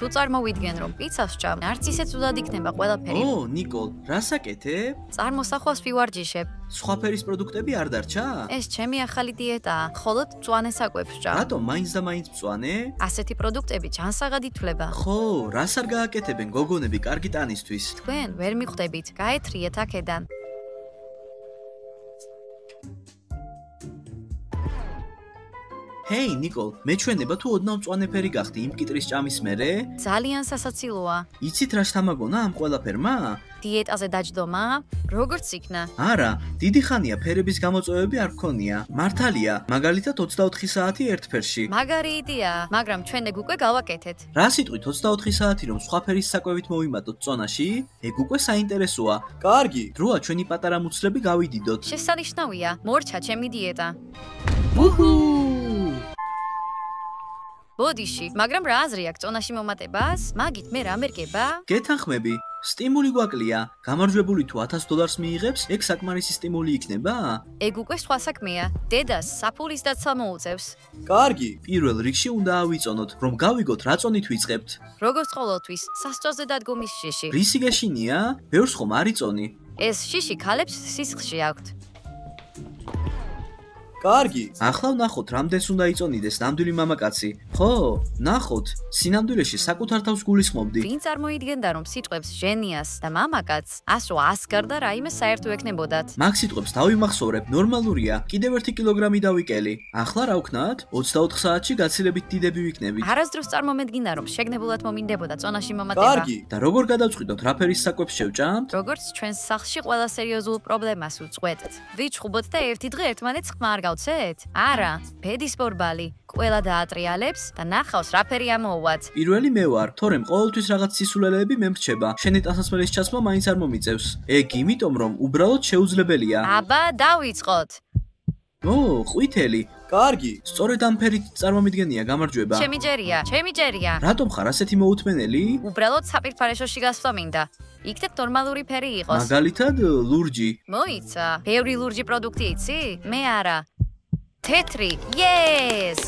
თუ წარმოვიდგენ, რომ პიცას ვჭამ, არც ისე ცუდად იქნება ყველაფერი. ო, ნიკოლ, რას აკეთებ? წარმოსახვას ვივარჯიშებ. სხვა ფერის პროდუქტები არ დარჩა? ეს ჩემი ახალი დიეტაა, მხოლოდ მწვანე საკვებს ვჭამ. რატომ მაინც და მაინც მწვანე? ასეთი პროდუქტები ჯანსაღად ითვლება. ხო, რას არ გააკეთებენ გოგონები კარგი ტანისთვის? თქვენ ვერ მიხვდებით, გაეთრიეთ აქედან. ჰეი, ნიკოლ, მეჩვენება თუ ოდნავ მწვანე ფერი გახდი იმ მკიტრის ჭამის მერე? ძალიან სასაცილოა. იცით რა შთამაგონა ამ ყველაფერმა? დიეტაზე დაჯდომა? როგორც იქნა? არა, დიდი ხანია ფერების გამოწვევები არ გქონია. მართალია, მაგალითად 24 საათი ერთ ფერში. მაგარი იდეაა, მაგრამ ჩვენ ეგ უკვე გავაკეთეთ. რა სიტყვით 24 საათი რომ სხვა ფერის საკვებით მოვიმატოთ წონაში? ეგ უკვე საინტერესოა. კარგი, დროა ჩვენი პატარა მუცლები გავიდიდოთ. შესანიშნავია, მორჩა ჩემი დიეტა. უჰუ! ბოდიში, მაგრამ რა აზრი აქვს წონაში მომატებას? მაგით მე რა მერგება? გეთანხმები, სტიმული გვაკლია. გამარჯვებული თუ $1000 მიიღებს, ეგ საკმარისი სტიმული იქნება? ეგ უკვე სხვა საქმეა. დედას საფულის დაცვა მოუწევს. კარგი, პირველ რიგში უნდა ავიწონოთ, რომ გავიგოთ რა წონით ვიწყებთ. როგორც ყოველთვის, სასწრაფოზე დადგომის შიში. რისი გეშინია? ბევრს ხომ არ იწონი? ეს შიში ქალებს სისხლში აქვთ. კარგი, ახლა ვნახოთ, რამდენს უნდა იწონიდეს ნამდვილი მამაკაცი. ხო, ნახოთ, სინამდვილეში საკუთარ თავს გულისხმობდი. ვინ წარმოიდგენდა, რომ სიტყვებს ჟენიას და მამაკაცს 100 გარდა რაიმე საერთო ექნებოდათ? მაგ სიტყვებს დავიმახსოვრებ, ნორმალურია, კიდევ 1 კილოგრამი დავიკელი. ახლა რა ვქნათ? 24 საათში გაცილებით დიდები ვიქნებით. არასდროს წარმომედგინა, რომ შეგნებულად მომინდებოდა წონაში მომატება. კარგი, და როგორ გადავწყვიტოთ რა ფერის საკვებს შევჭამთ? როგორც ჩვენს სახლში ყველა სერიოზულ პრობლემას უწყვეტთ. ვიჩხუბოთ და ერთი დღე ერთმანეთს ხმა არ გავცეთ? არა, ბედის ბორბალი. ყველა დაატრიალებს და ნახავს რა ფერი ამოუვათ. პირველი მე ვარ, თორემ ყოველთვის რაღაც სისულელეები მე მრჩება. შენი ტანსაცმლის ჩაცმა მაინც არ მომიწევს. ეგ იმიტომ, რომ უბრალოდ შეუძლებელია. აბა, დავიწყოთ. ო, ყვითელი. კარგი, სწორედ ამ ფერით წარმომიდგენია გამარჯვება. ჩემი ჯერია. რატომ ხარ ასეთი მოუთმენელი? უბრალოდ საპირფარეშოში გასვლა მინდა. იქნებ ნორმალური ფერი იყოს. მაგალითად, ლურჯი. მოიცა, ბევრი ლურჯი პროდუქტი იცი? მე არა. თეთრი, yes!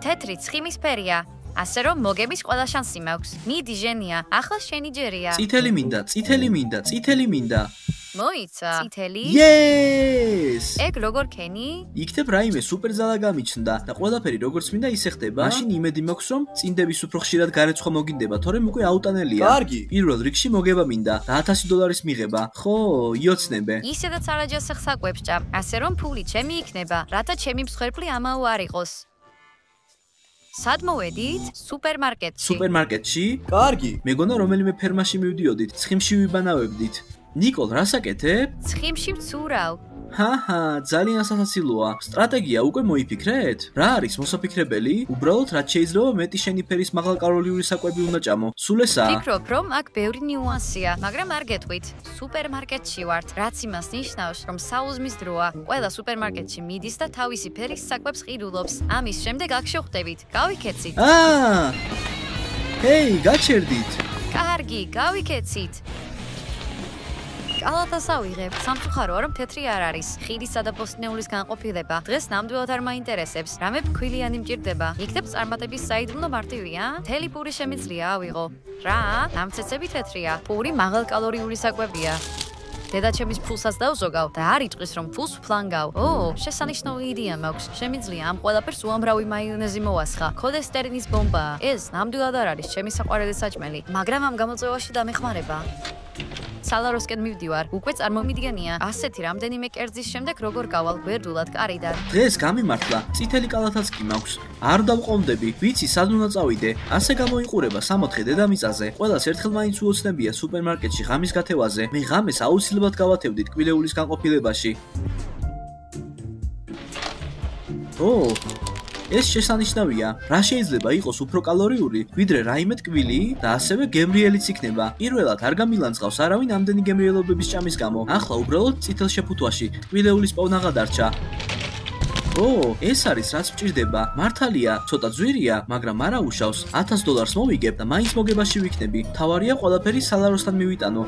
თეთრი ცხიმის ფერია. ასე რომ მოგების ყველა შანსი მაქვს. მიდი ჟენია, ახლა შენი ჯერია. წითელი მინდა. მოიცა, წითელი? yes! ეგ როგორ ქენი? იქნებ რაიმე სუპერზალა გამიჩნდა და ყველაფერი როგორც მინდა ისე ხდება. მაშინ იმედი მაქვს, რომ წინდების უფრო ხშირად გარეცხვა მოგინდება, თორემ უკვე აუტანელია. კარგი, პირველ რიგში მოგება მინდა და $1000 მიღება. ხო, იოცნებე. ისედაც არაჯასახ საკვებს ჭამ, ასე რომ ფული ჩემი იქნება, რათა ჩემი მსხვერპლი ამაო არ იყოს. სად მოვედით? სუპერმარკეტში? კარგი, მეგონა რომელიმე ფერმაში მივდიოდით, ცხიმში ვიბანავებდით. ნიკოლ, რას აკეთებ? ცხიმში ვცურავ. ჰაჰა, ძალიან სასაცილოა. სტრატეგია უკვე მოიფიქრეთ? რა არის მოსაფიქრებელი? უბრალოდ რაც შეიძლება მეტი შენი ფერის მაღალკალორიული საკვები უნდა ჭამო. სულ ესაა. ვფიქრობ, რომ აქ ბევრი ნიუანსია, მაგრამ არ გეტყვით. სუპერმარკეტში ვართ, რაც იმას ნიშნავს, რომ საუზმის დროა. ყველა სუპერმარკეტში მიდის და თავისი ფერის საკვებს ყიდულობს. ამის შემდეგ აქ შევხვდებით. გავიქეცით. ჰეი, გაჩერდით. კარგი, გავიქეცით. კალათას ავიღებ. სამწუხაროა, რომ თეთრი არ არის. ხიდისა და პოსტნეულის განყოფილება დღეს ნამდვილად არ მაინტერესებს. რამე ფქვილიანი მჭირდება. იქნებ წარმატების საიდუმლო მარტივია? მთელი პური შემიძლია ავიღო. რა? ამცეცები თეთრია. პური მაღალკალორიული საკვებია. დედაჩემის ფულსაც დავზოგავ და არ იტყვის, რომ ფულს ვფლანგავ. შესანიშნავი იდეა მაქვს. შემიძლია ამ ყველაფერს უამრავი მაიონეზი მოვასხა. ქოლესტერინის ბომბაა. ეს ნამდვილად არ არის ჩემი საყვარელი საჭმელი, მაგრამ ამ გამოწვევაში დამეხმარება. სალაროსკენ მივდივარ, უკვე წარმომიდგენია, ასეთი რამდენიმე კერძის შემდეგ როგორ გავალ გვერდულად კარიდან. დღეს გამიმართლა, წითელი კალათაც კი მაქვს. არ დავყოვდები, ვიცი სად უნდა წავიდე. ასე გამოიყურება 60 დედამიწაზე. ყველას ერთხელ მაინც უოცნებია სუპერმარკეტში ღამის გათევაზე. მე ღამეს აუცილებლად გავათევდით კვილეულის განყოფილებაში. ეს შესანიშნავია. რა შეიძლება იყოს უფრო კალორიული, ვიდრე რაიმე ტკბილი და ასევე გემრიელიც იქნება. პირველად არ გამილანძღავს არავინ ამდენი გემრიელობების ჭამის გამო. ახლა უბრალოდ წითელ შეფუთვაში ტკბილეულის პოვნა გადარჩა. ეს არის რაც მჭირდება. მართალია, ცოტა ძვირია, მაგრამ არა უშავს. $1000 მოვიგებ და მაინც მოგებაში ვიქნები. თავარია ყველაფერი სალაროსთან მივიტანო.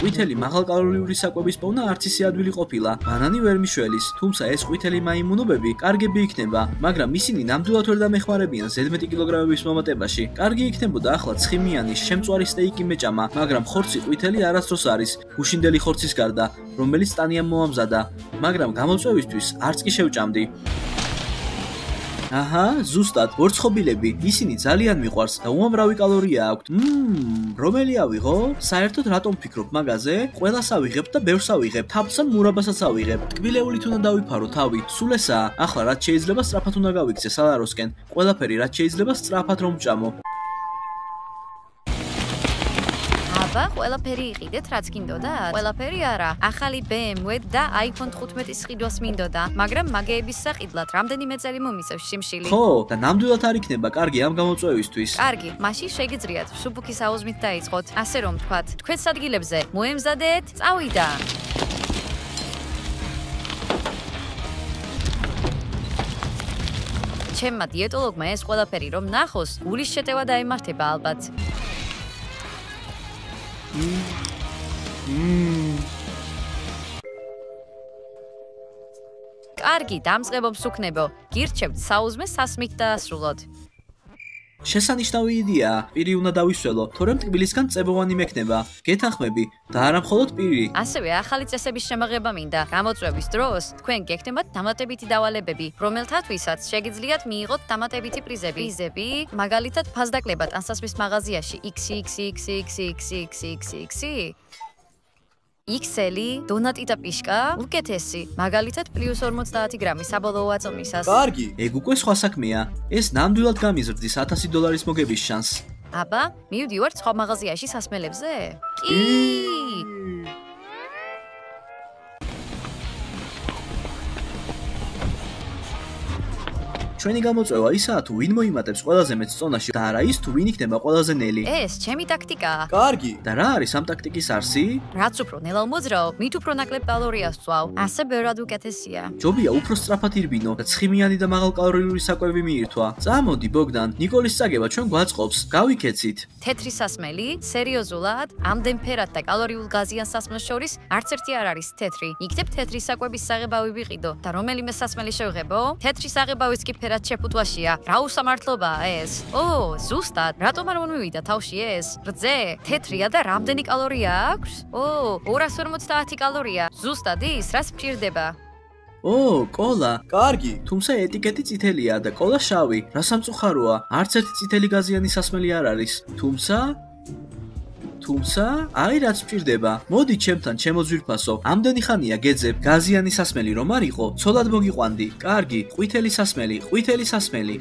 ყვითელი მაღალკალორიული საკვების პოვნა არც ისე ადვილი ყოფილა. ბანანი ვერ მიშველის, თუმცა ეს ყვითელი მაიმუნობები კარგები იქნება, მაგრამ ისინი ნამდვილად ვერ დამეხმარებიან ზედმეტი კილოგრამების მომატებაში. კარგი იქნებოდა ახლა ცხიმიანი შემწვარი სტეიკი მეჭამა, მაგრამ ხორცი ყვითელი არასდროს არის, გუშინდელი ხორცის გარდა, რომელიც ტანიამ მოამზადა, მაგრამ გამოწვევისთვის არც კი შევჭამდი. აჰა, ზუსტად, ვორცხობილები, ისინი ძალიან მიყვარს და უამრავი კალორია აქვთ. რომელი ავიღო? საერთოდ რატომ ვფიქრობ მაგაზე? ყველას ავიღებ და ბევრს ავიღებ, თაფლს ან მურაბასაც ავიღებ. ტკბილეულით უნდა დავიფარო თავი. სულ ესაა. ახლა რაც შეიძლება სწრაფად უნდა გავიქცე სალაროსკენ. ყველაფერი რაც შეიძლება სწრაფად რომ ვჭამო. აბა, ყველაფერი იყიდეთ, რაც გინდოდა? ყველაფერი არა. ახალი BMW და iPhone 15-ის ყიდვას მინდოდა, მაგრამ მაგეების საყიდლად რამდენიმე წელი მომიწევს შიმშილი. ხო, და ნამდვილად არ იქნება კარგი ამ გამოწვევისთვის. კარგი, მაშინ შეგიძლიათ სუბუქის აუზმით დაიწყოთ. ასე რომ ვთქვათ, თქვენს ადგილებზე მოემზადეთ, წავიდა. ჩემმა დიეტოლოგმა ეს ყველაფერი რომ ნახოს, გულის შეტევა დაემართება ალბათ. კარგი, დამწყებო მსუქნებო, გირჩევთ საუზმე სასმით დაასრულოთ. შესანიშნავი იდეაა, პირი უნდა დავისველო, თორემ ტკბილისგან წებოვანი მექნება. გეთანხმები და არა მხოლოდ პირი. ასევე ახალი წესების შემოღება მინდა. გამოწვევის დროს თქვენ გექნებათ დამატებითი დავალებები, რომელთათვისაც შეგიძლიათ მიიღოთ დამატებითი პრიზები. პრიზები, მაგალითად, ფასდაკლება ტანსაცმლის მაღაზიაში XXXXXXXX XL-ი, დონატი და პიშკა, უკეთესი, მაგალითად +50 გრამი საბოლოო აწმისას. კარგი, ეგ უკვე სხვა საქმეა. ეს ნამდვილად გამიზრდის $100 მოგების შანსს. აბა, მივდივართ სხვა მაღაზიაში სასმელებზე? კი! ჩვენი გამოწვევა ისაა თუ ვინ მოიმატებს ყველაზე მეტ წონაში და არა ის თუ ვინ იქნება ყველაზე ნელი. ეს ჩემი ტაქტიკაა. კარგი, და რა არის ამ ტაქტიკის არსი? რაც უფრო ნელავ მოძრაობ, მით უფრო ნაკლებ კალორიას ვწვავ. ასე ბევრად უკეთესია. ჯობია უფრო სწრაფად ირბინო და ცხიმიანი და მაღალკალორიული საკვები მიირთვა. წამოდი ბოგდან, ნიკოლის წაგება ჩვენ გვაწყობს. გავიქეცით. თეთრი სასმელი, სერიოზულად, ამდენ ფერად და კალორიულ გაზიან სასმელს შორის არც ერთი არ არის თეთრი. იქნებ თეთრი საკვების საღებავი ვიყიდო და რომელიმე სასმელი შევღებო? თეთრი საღებავის კი ფერად შეფუთვაშია. რა უსამართლობაა ეს? ზუსტად, რატომ არ მომივიდა თავში ეს? რძე, თეთრია და რამდენი კალორია აქვს? 250 კალორია. ზუსტად ის, რაც მჭირდება. კოლა. კარგი, თუმცა ეტიკეტი წითელია და კოლა შავი. რა სამწუხაროა, არც ერთი წითელი გაზიანი სასმელი არ არის. თუმცა, აი რაც მჭირდება. მოდი ჩემთან, ჩემო ძვირფასო. ამდენი ხანია გეძებ, გაზიანი სასმელი რომ არ იყო, ცოლად მოგიყვანდი. კარგი, ყვითელი სასმელი.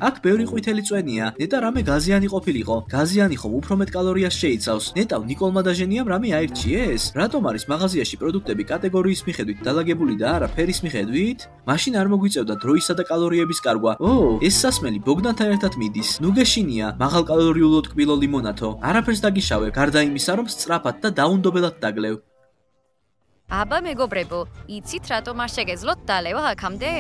აქ ბევრი ყვითელი წვენია. ნეტა რამე გაზიანი ყოფილიყო. გაზიანი ხომ უფრო მეტ კალორიას შეიცავს. ნეტავ ნიკოლმა დაჟენიამ რამე აირჩიეს? რატომ არის მაღაზიაში პროდუქტები კატეგორიის მიხედვით დალაგებული და არა ფერის მიხედვით? მაშინ არ მოგვიწევდა დროისა და კალორიების კარგვა. ეს სასმელი ბოგდანთან ერთად მიდის. ნუ გეშინია, მაღალკალორიულო ტკბილო ლიმონათო. არაფერს დაგიშავებ, გარდა იმისა, რომ სწრაფად და დაუნდობელად დაგლევ. აბა მეგობრებო, იცით რატომ არ შეგეძლოთ დალევა აქამდე?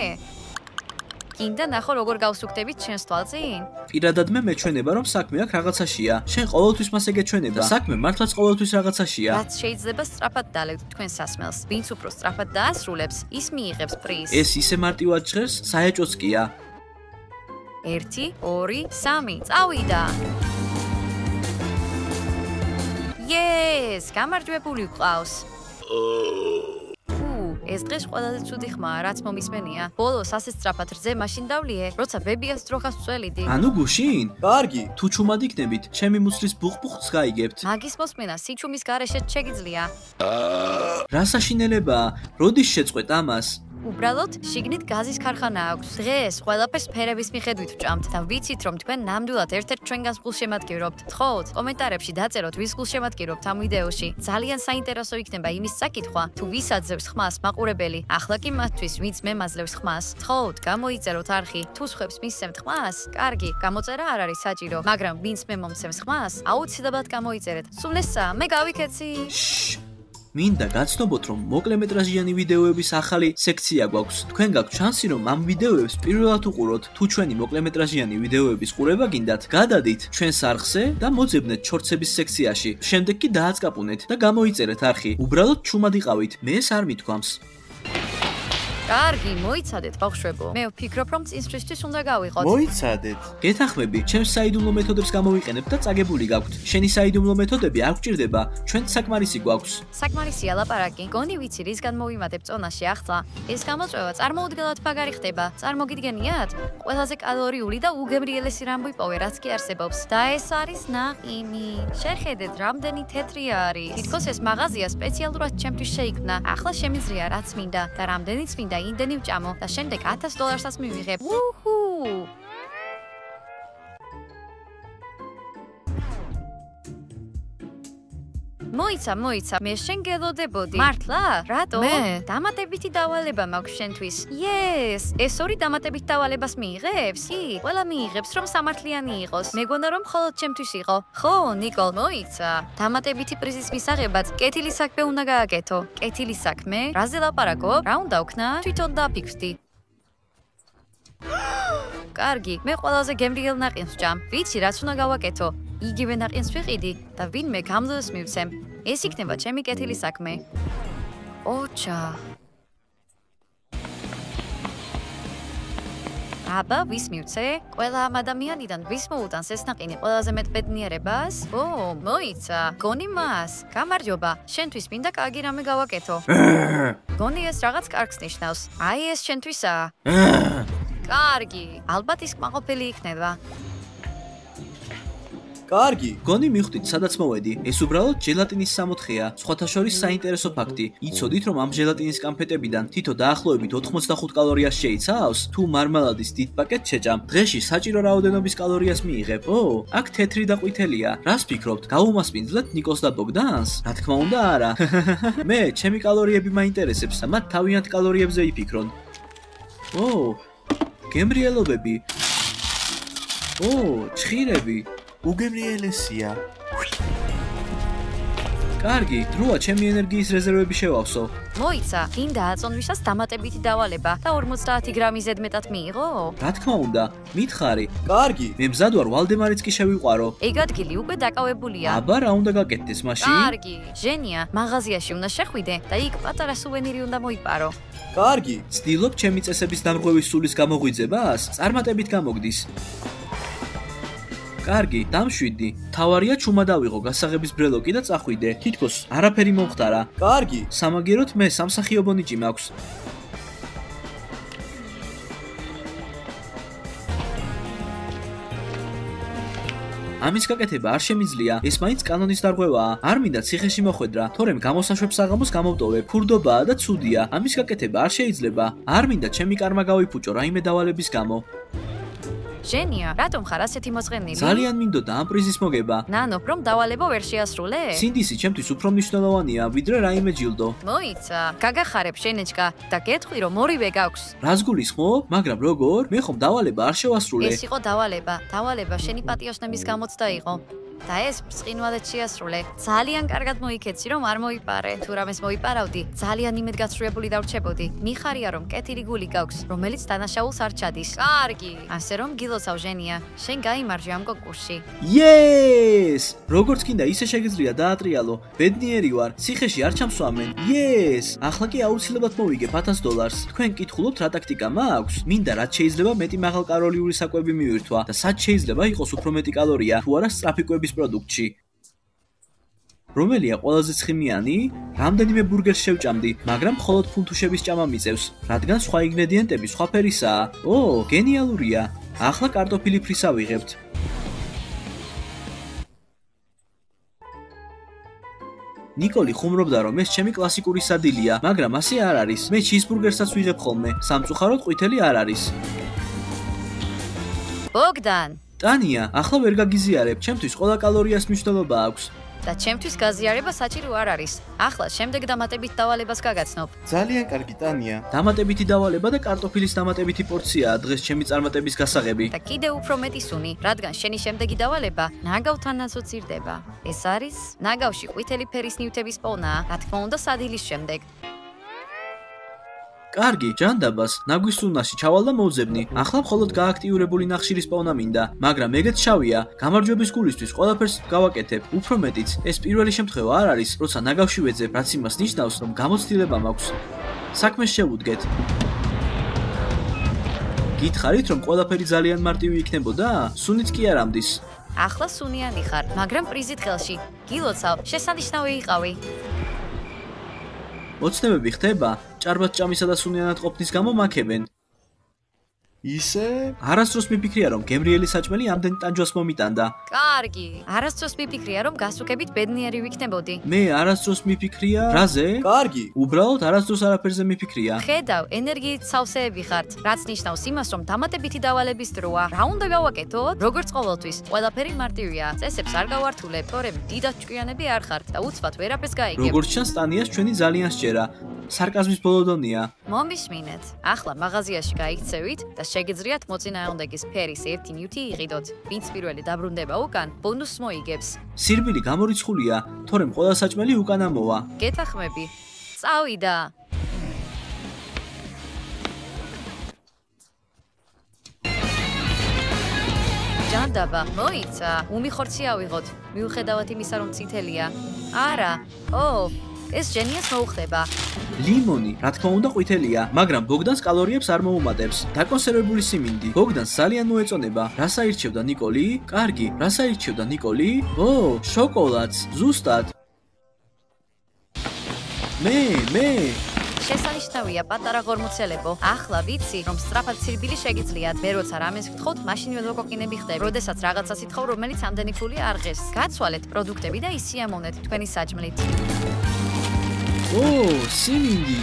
კიდე ნახო როგორ გავსუქდებით ჩვენს თვალწინ? პირადად მე მეჩვენება რომ საქმე აქ რაღაცაშია. შენ ყოველთვის მას ეგეჩვენება. საქმე მართლაც ყოველთვის რაღაცაშია. რაც შეიძლება სწრაფად დალევთ თქვენ სასმელს. ვინც უფრო სწრაფად დაასრულებს, ის მიიღებს პრიზს. ეს ისე მარტივად ჟღერს, საეჭვოც კია. 1, 2, 3, წავიდა. გამარჯვებული გყავს. ეს დღეს ყველაზე ცუდი ხმაა, რაც მომისმენია. ბოლოს ასე სწრაფად რძე მაშინ დავლიე, როცა ბებიას ძროხას ვწველიდი. ანუ გუშინ? კარგი, თუ ჩუმად იქნებით, ჩემი მუცლის ბუხბუხს გაიგებთ. მაგის მოსმენა სიჩუმის გარეშეც შეგიძლია. რა საშინელებაა? როდის შეწყვეტ ამას? უბრალოდ შიგნით გაზის ქარხანა აქვს. დღეს ყველაფერს ფერების მიხედვით ვჭამთ და ვიცით რომ თქვენ ნამდვილად ერთ-ერთ ჩვენგანს გულშემატკივრობთ. თხოვთ, კომენტარებში დაწეროთ ვის გულშემატკივრობთ ამ ვიდეოში. ძალიან საინტერესო იქნება იმის საკითხვა, თუ ვის აძლევს ხმას მაყურებელი. ახლა კი მათთვის ვინც მემაძლევს ხმას. თხოვთ, გამოიწეროთ არხი. თუ სხვებს მისცემთ ხმას, კარგი, გამოწერა არ არის საჭირო, მაგრამ ვინც მე მომცემს ხმას, აუცილებლად გამოიწერეთ. სულ ესაა, მე გავიქეცი. მინდა გაცნობოთ, რომ მოკლემეტრაჟიანი ვიდეოების ახალი სექცია გვაქვს. თქვენ გაქვთ შანსი, რომ ამ ვიდეოებს პირველად უყუროთ. თუ ჩვენი მოკლემეტრაჟიანი ვიდეოების ყურება გინდათ, გადადით ჩვენს არხზე და მოძებნეთ შორტსების სექციაში. შემდეგ კი დააწკაპუნეთ და გამოიწერეთ არხი. უბრალოდ ჩუმად იყავით. მე ეს არ მithქვამს. კარგი, მოიცადეთ ბავშვებო. მე ვფიქრობ, რომ წინსვლისთვის უნდა გავიყოთ. მოიცადეთ. გეთანხმები, ჩემს საიდუმლო მეთოდებს გამოვიყენებთ და წაგებული გაქვთ. შენი საიდუმლო მეთოდები არ გვჭირდება, ჩვენც საკმარისი გვაქვს. საკმარისია ლაპარაკი. გონი ვიცი, რისგან მოვიმატებ წონაში ახლა. ეს გამოწვევა წარმოუდგენლად მაგარი ხდება. წარმოგიდგენიათ? ყველაზე კალორიული და უგემრიელესი რამ ვიპოვე, რაც კი არსებობს. და ეს არის ნაყინი. შეხედეთ, რამდენი თეთრი არის. თითქოს ეს მაღაზია სპეციალურად ჩემთვის შეიქმნა. ახლა შემიძლია რაც მინდა და რამდენიც მინდა იმდენი ვჭამო და შემდეგ $1000-საც მივიღებ. უჰუ! მოიცა, მე შენ გელოდებოდი. მართლა? რატო? მე დამატებითი დავალება მაქვს შენთვის. Yes, ეს ორი დამატებით დავალებას მიიღებს? კი, ყველა მიიღებს, რომ სამართლიანი იყოს. მეგონა რომ მხოლოდ ჩემთვის იყო. ხო, ნიკოლ, მოიცა. დამატებითი პრიზის მისაღებად კეთილი საქმე უნდა გააკეთო. კეთილი საქმე? რაზე ლაპარაკობ? რა უნდა ვქნა? თვითონ დაფიქრდი. კარგი, მე ყველაზე გემრიელ ნაყინს ვჭამ. ვიცი, რაც უნდა გავაკეთო. იგივე ნაყინს ვიყიდი და ვინმე გამძლეს მივცემ. ეს იქნება ჩემი კეთილი საქმე. ოჩა. აბა, ვის მივცე? ყველა ამ ადამიანიდან ვის მოუტანს ეს ნაყინი ყველაზე მეტ ბედნიერებას? ო, მოიცა. გონი მას. გამარჯობა. შენთვის მინდა კარგი რამე გავაკეთო. გონი ეს რაღაც კარგს ნიშნავს. აი ეს შენთვისაა. კარგი. ალბათ ის კმაყოფილი იქნება. კარგი, გონი მივხვდით, სადაც მოვედი. ეს უბრალოდ ჟელატინის სამოთხეა. სხვათა შორის საინტერესო ფაქტი. იცოდით, რომ ამ ჟელატინის კამფეტებიდან თითო დაახლოებით 85 კალორიას შეიცავს? თუ მარმალადის დიდ პაკეტს შეჭამ, დღეში საჭირო რაოდენობის კალორიას მიიღებ. ო, აქ თეთრი და ყვითელია. რას ფიქრობთ? გავუმასპინძლეთ ნიკოლს და ბოგდანს? რა თქმა უნდა, არა. მე, ჩემი კალორიები მაინტერესებს და მათ თავიანთ კალორიებზე იფიქრონ. ო, გემრიელობები. ო, ჭხირები. უგემრიელესია. კარგი, დროა ჩემი ენერგიის რეზერვები შევავსო. მოიცა, იმ დააწონვისას დამატებითი დავალება და 50 გრამი ზედმეტად მიიღო? რა თქმა უნდა, მითხარი. კარგი, მე მზად ვარ ვალდემარიც კი შევიყვარო. ეგ ადგილი უკვე დაკავებულია. აბა, რა უნდა გაკეთდეს მაშინ? კარგი, ჟენია, მაღაზიაში უნდა შეხვიდე და იქ პატარა სუვენირი უნდა მოიპარო. კარგი, ცდილობ ჩემი წესების დამრღვევის სულის გამოღვიძებას? წარმატებით გამოგდის. კარგი, დამშვიდი. თავარია ჩუმად ავიღო გასაღების ბრელოკი და წახვიდე. თითქოს არაფერი მომხდარა. კარგი, სამაგიეროდ მე სამსახიობო ნიჭი მაქვს. ამის გაკეთება არ შემიძლია. ეს მაინც კანონის დარღვევაა. არ მინდა ციხეში მოხვედრა, თორემ გამოსაშვებ საღამოს გამოვტოვებ. ქურდობაა და ცუდია. ამის გაკეთება არ შეიძლება. არ მინდა ჩემი კარმა გავიფუჭო რაიმე დავალების გამო. ჟენია, რატომ ხარ ასეთი მოწყენილი? ძალიან მინდოდა ამ პრიზის მოგება. ნანო, რომ დავალება ვერ შეასრულე? სინდისი ჩემთვის უფრო მნიშვნელოვანია, ვიდრე რაიმე ჯილდო. მოიცა, გაგახარებ შენეჭკა და გეტყვი, რომ ორივე გაქვს. რას გულისხმობ? მაგრამ როგორ? მე ხომ დავალება არ შევასრულე. ეს იყო დავალება. დავალება შენი პატიოსნების გამოცდა იყო. და ეს ბრწყინვალედ შეასრულე. ძალიან კარგად მოიქეცი, რომ არ მოიპარე. თუ რამეს მოიპარავდი, ძალიან იმედგაცრუებული დავრჩებოდი. მიხარია, რომ კეთილი გული გაქვს, რომელიც დანაშაულს არ ჩადის. კარგი, ასე რომ გილოცავ ჟენია. შენ გაიმარჯვე ამ კონკურსში. Yes! როგორც კიდე ისე შეგიძლია დაატრიალო. ბედნიერი ვარ, ციხეში არ ჩამსვამენ. Yes! ახლა კი აუცილებლად მოვიგებ $1000. თქვენ კითხულობთ რა ტაქტიკა მაქვს? მინდა რაც შეიძლება მეტი მაღალკალორიული საკვები მივირთვა და სად შეიძლება იყოს უფრო მეტი კალორია, თუ არა სწრაფი კვების პროდუქტში. რომელია ყველაზე ცხიმიანი? რამდენიმე ბურგერს შევჭამდი, მაგრამ მხოლოდ ფუნთუშების ჭამა მიწევს, რადგან სხვა ინგრედიენტები სხვა ფერისაა. ო, გენიალურია. ახლა კარტოფილი ფრის ავიღებთ. ნიკოლი ხუმრობდა, რომ ეს ჩემი კლასიკური სადილია, მაგრამ ასე არ არის. მე ჩიზბურგერსაც ვიღებ ხოლმე, სამწუხაროდ ყვითელი არ არის. ბოგდან ტანია, ახლა ვერ გაგიზიარებ, ჩემთვის ყველა კალორიას მნიშვნელობა აქვს. და ჩემთვის გაზიარება საჭირო არ არის. ახლა შემდეგ დამატებით დავალებას გაგაცნობ. ძალიან კარგი ტანია. დამატებითი დავალება და კარტოფილის დამატებითი პორციაა დღეს ჩემი წარმატების გასაღები. და კიდევ უფრო მეტი სუნი, რადგან შენი შემდეგი დავალება ნაგავთანაც უცირდება. ეს არის ნაგავში ყვითელი ფერის ნივთების პონაა, რა თქმა უნდა სადილის შემდეგ. კარგი, ჯანდაბას, ნაგვის სუნაში ჩავალ და მოვძებნი. ახლა მხოლოდ გააქტიურებული ნახშირის პოვნა მინდა, მაგრამ ეგეც შავია. გამარჯვების გულისთვის ყველაფერს გავაკეთებ. უფრო მეტიც, ეს პირველი შემთხვევა არ არის, როცა ნაგავში ვეძებ, რაც იმას ნიშნავს, რომ გამოცდილება მაქვს. საქმეს შევუდგეთ. გითხარით, რომ ყველაფერი ძალიან მარტივი იქნებოდა? სუნიც კი არ ამდის. ახლა სუნიანი ხარ, მაგრამ პრიზით ხელში. გილოცავ, შესანიშნავი იყავი. ოცნებები ხდება, ჭარბად-ჭამისა და სუნიანად ყოფნის გამო მაქებენ. ისე? არასდროს მიფიქრია, რომ გემრიელი საჭმელი ამდენ ტანჯვას მომიტანდა. კარგი. არასდროს მიფიქრია, რომ გასუქებით ბედნიერი ვიქნებოდი. მე არასდროს მიფიქრია, რაზე? კარგი. უბრალოდ არასდროს არაფერზე მიფიქრია. ხედავ, ენერგიით სავსეები ხართ, რაც ნიშნავს იმას, რომ დამატებითი დავალების დროა. რა უნდა გავაკეთოთ? როგორც ყოველთვის, ყველაფერი მარტივია. წესებს არ გავართულებ, თორემ დიდად ჭკვიანები არ ხართ და უცბად ვერაფერს გაიგებ. როგორც ჩანს, ტანიას ჩვენი ძალიან სჯერა. სარკაზმის ბოლოდონია. მომისმინეთ. ახლა მაღაზიაში გაიქცევით და შეგიძლიათ მოწინააღმდეგის ფერის ერთი ნივთი იყიდოთ. ვინც პირველი დაბრუნდება უკან, ბონუსს მოიგებს. სირბილი გამორიცხულია, თორემ ყველა საჭმელი უკანა მოვა. გეთახმები. წავიდა. ჯანდაბა, მოიცა. უმიხორცი ავიღოთ. მიუხედავად იმისა, რომ წითელია. არა. ეს ჯენიას მოუხდება. ლიმონი, რა თქმა უნდა, ყვითელია, მაგრამ ბოგდანს კალორიებს არ მოუმატებს. დაკონსერვებული siმინდი. ბოგდანს ძალიან მოეწონება. რას აირჩევდა ნიკოლი? კარგი, რას აირჩევდა ნიკოლი? შოკოლადს, ზუსტად. მე. შესანიშნავია პატარა ღორმოცელებო. ახლა ვიცი, რომ სწრაფად სირბილი შეგიძლიათ. მე როცა რამეს ვთხოვთ, მაშინ ველოკოკინები ხდები. როდესაც რაღაცას ითხოვ, რომელიც ამდენი ფული არ ღირს. გაცვალეთ პროდუქტები და ისიამოვნეთ თქვენი საჭმლით. siმინდი.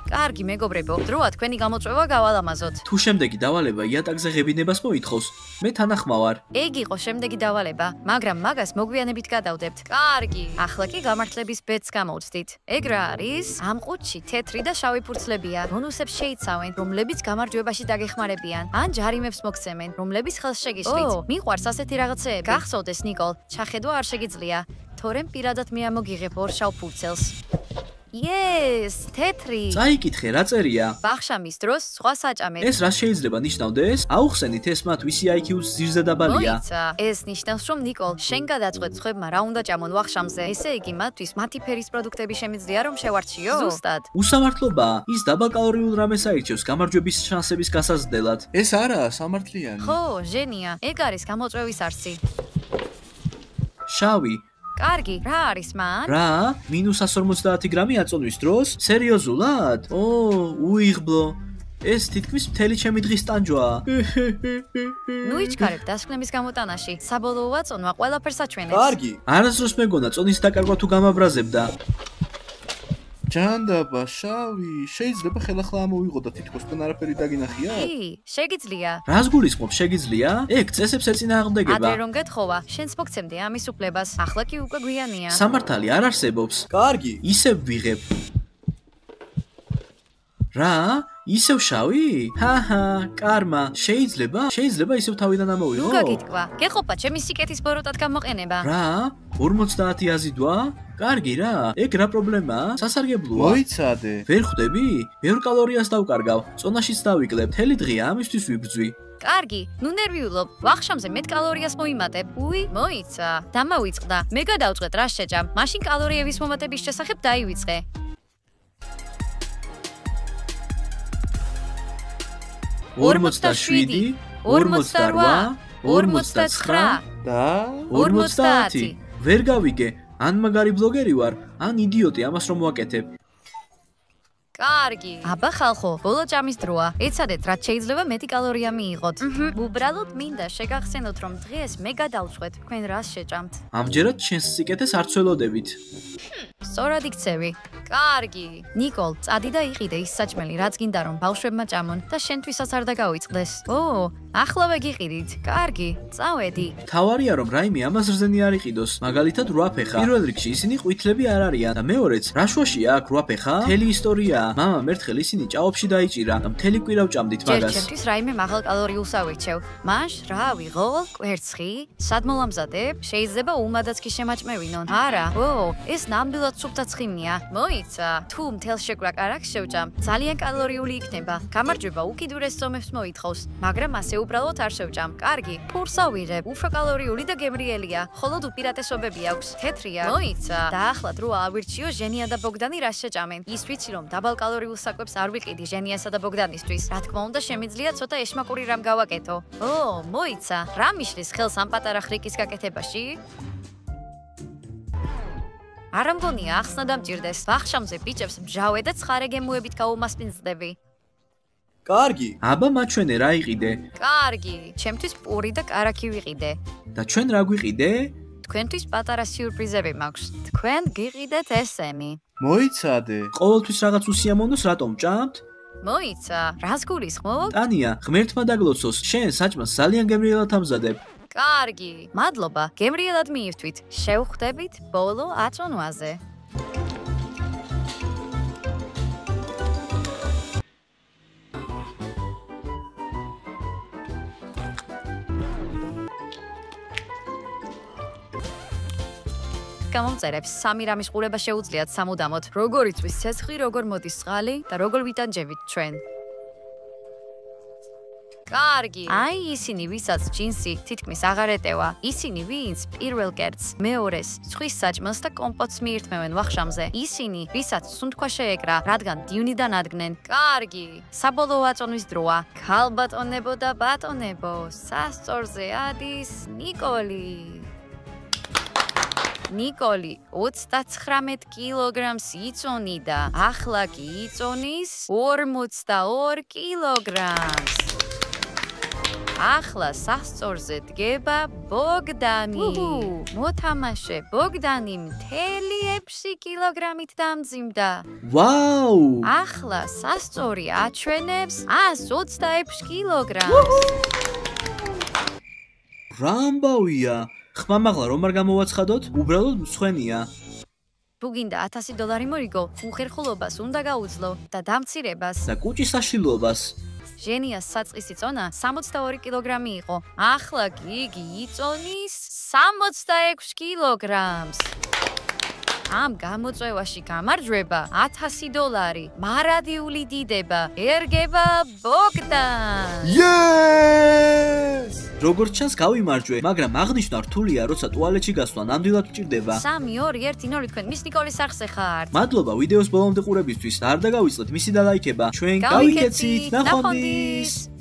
კარგი მეგობრებო, დროა თქვენი გამოწვევა გავალამაზოთ. თუ შემდეგი დავალება იატაკზე ღებინებას მოითხოვს, მე თანახმავარ. ეგ იყო შემდეგი დავალება, მაგრამ მაგას მოგვიანებით გადავდებთ. კარგი. ახლა კი გამართლების ბედს გამოვცდით. ეგ რა არის? ამ ყუთში თეთრი და შავი ფურცლებია. ბონუსებს შეიცავენ, რომლებიც გამარჯვებაში დაგეხმარებიან, ან ჯარიმებს მოგცემენ, რომლების ხელს შეგიშლით. მიყვარს ასეთი რაღაცეები. გახსოვდეს ნიკოლ, ჩახედვა არ შეგიძლია, თორემ პირადად მე ამოგიღებ ორ შავ ფურცელს. თეთრი. წაიკითხე, რა წერია? ბახშამის დროს სხვა საჭამელი. ეს რა შეიძლება ნიშნავდეს? აუხსენით ეს მათ ვისი IQ-ს ძირზე დაბალია. მოიცა, ეს ნიშნავს, რომ ნიკოლ, შენ გადაწყვეტ ხვებმა რა უნდა ჭამონ ვახშამზე. ესე იგი, მათთვის მათი ფერის პროდუქტები შემიძლია რომ შევარჩიო? ზუსტად. უსამართლობაა. ის დაბალკალორიულ რამეს აირჩევს გამარჯვების შანსების გასაზრდელად. ეს არაა სამართლიანი. ხო, ჟენია. ეგ არის გამოწვევის არსი. შავი. კარგი, რა არის მან? რა? -150 გრამი აწონვის დროს? სერიოზულად? უიღბლო. ეს თითქმის მთელი ჩემი დღის ტანჯვაა. ნუ იჩქარებ დასკვნების გამოტანაში. საბოლოო აწონვა ყველაფერს აჩვენებს. კარგი. არასდროს მეგონა წონის დაკარგვა თუ გამაბრაზებდა. ჯანდაბა, შავი, შეიძლება ხელახლა ამოვიღო და თითქოს თან არაფერი დაგინახია? კი, შეგიძლია. რას გულისხმობ, შეგიძლია? ეგ წესებს ეწინააღმდეგება. ადრე რომ გეთხოვა, შენს მოგცემდი ამის უფლებას. ახლა კი უკვე გვიანია. სამართალი არ არსებობს. კარგი. ისევ ვიღებ. რა? ისევ შავი? კარმა. შეიძლება ისევ თავიდან ამოვიღო? ნუ გაგიტკვა. გეყოფა ჩემი სიკეთის ბოროტად გამოყენება. რა? 50 აზიდვა? კარგი რა, ეგ რა პრობლემაა? სასარგებლოა. მოიცადე. ვერ ხვდები? ბევრ კალორიას დავკარგავ, წონაშიც დავიკლებ, მთელი დღეა ამისთვის ვიბრძვი. კარგი, ნუ ნერვიულობ. ვახშამზე მეტ კალორიას მოიმატებ. მოიცა. დამავიწყდა. მე გადავწყვეტ რა შეჭამ. მაშინ კალორიების მომატების შესახებ დაივიწყე. 47, 48, 49 და 50. ვერ გავიგე, ან მაგარი ბლოგერი ვარ, ან იდიოტი ამას რომ ვაკეთებ. კარგი. აბა ხალხო, ბოლო ჭამის დროა. ეცადეთ, რაც შეიძლება მეტი კალორია მიიღოთ. უბრალოდ მინდა შეგახსენოთ, რომ დღეს მე გადავწყვეტ, თქვენ რას შეჭამთ. ამჯერად შენს სიკეთეს არ ცველოდებით. სწორად იქცევი. კარგი. ნიკოლ, წადი და იყიდე ის საჭმელი, რაც გინდა რომ ბავშვებმა ჭამონ და შენთვისაც არ დაგავიწყდეს. ო, ახლავე გიყიდით. კარგი, წავედი. თავარია რომ რაიმე ამას რძენი არ იყიდოს. მაგალითად 8 ფეხა. პირველ რიგში ისინი ყვითლები არ არიან და მეორეც, რა შუაშია აქ 8 ფეხა? მთელი ისტორიაა. მამამ ერთხელ ისინი ჭაობში დაიჭირა და მთელი კვირა ვჭამდით მაგას. ჩემთვის რაიმე მაღალ კალორიულს ავირჩევ. მაშ რა ავიღო? კვერცხი? სად მოლამზადებ? შეიძლება უმადაც კი შემაჭმევინონ. არა. ო, ეს ნამდვილად სუფთა ცხიმია. მოიცა. თუ მთელ შეკვრა კარაქს შევჭამ, ძალიან კალორიული იქნება. გამარჯვება, უკიდურეს ზომებს მოითხოვს, მაგრამ ასე უბრალოდ არ შევჭამ. კარგი, ფურს ავიღებ. უფრო კალორიული და გემრიელია. ხოლოდ უპირატესობები აქვს. თეთრია. მოიცა. და ახლა რო ავირჩიო ჟენია და ბოგდანი რა შეჭამენ. ის ვიცი რომ დაბალკალორიულ საკვებს არ ვიყიდი ჟენიასა და ბოგდანისთვის. რა თქმა უნდა, შემიძლია ცოტა ეშმაკური რამ გავაკეთო. ო, მოიცა. რა მიშლის ხელს ამ პატარა ხრიკის გაკეთებაში? არ მგონია ახსნა დამჭირდეს. ვახშამზე ბიჭებს მჟავე და ცხარე გემუებით გაუმასპინძლდები. კარგი. აბა მაჩვენე რა იყიდე? კარგი, ჩემთვის პური და კარაქი ვიყიდე. და ჩვენ რა გვიყიდე? თქვენთვის პატარა სიურპრიზები მაქვს. თქვენ გიყიდეთ ესენი. მოიცადე. ყოველთვის რაღაც უსიამოვნოს რატომ ჭამთ? მოიცა, რას გულისხმობ? ტანია, ღმერთმა დაგლოცოს, შენ საჭმელს ძალიან გემრიელად ამზადებ. კარგი, მადლობა. გემრიელად მიირთვით. შევხვდებით ბოლო აწონვაზე. გამომწერებს სამი რამის ყურება შეუძლიათ სამუდამოდ. როგორ იწვის ცეცხლი, როგორ მოდის წყალი და როგორ ვიტანჯებით ჩვენ. კარგი. აი ისინი, ვისაც ჯინსი თითქმის აღარ ეტევა. ისინი, ვინც პირველ კერძს, მეორეს, ცხვრის საჭმელს და კომპოტს მიირთმევენ ვახშამზე. ისინი, ვისაც სუნთქვა შეეკრა, რადგან დივნიდან ადგნენ. კარგი. საბოლოო აწონვის დროა. ქალბატონებო და ბატონებო, სასწორზე ადის ნიკოლი. ნიკოლი 39 კილოგრამს იწონიდა, ახლა კი იწონის 42 კილოგრამს. ახლა სასწორზე დგება ბოგდანი. მოთამაშე, ბოგდანი მთელი 6 კილოგრამით დამძიმდა. ვაუ! ახლა სასწორი აჩვენებს 126 კილოგრამს. რა ამბავია? ხმამაღლა რომ არ გამოვაცხადოთ, უბრალოდ მსხვენია. თუ გინდა $1000 მორიგო, უხერხულობას უნდა გაუძლო და დამცირებას. და კუჭის საშილობას. ჟენიას საწყისი წონა 62 კილოგრამი იყო. ახლა კი იგი იწონის 66 კილოგრამს. ამ გამოწვევაში გამარჯვება $1000. მარადიული დიდება. ერგება ბოგდანს. Yes! როგორც ჩანს გავიმარჯვე, მაგრამ აღნიშნა რთულია, როცა ტუალეტში გასვლა ნამდვილად მჭირდება. 3 2 1 0 თქვენ მის ნიკოლის სახზე ხართ. მადლობა ვიდეოს ბოლომდე ყურებისთვის და არ დაგავიწყდეთ მისი დალაიქება. ჩვენ გავიქეცით, ნახვამდის.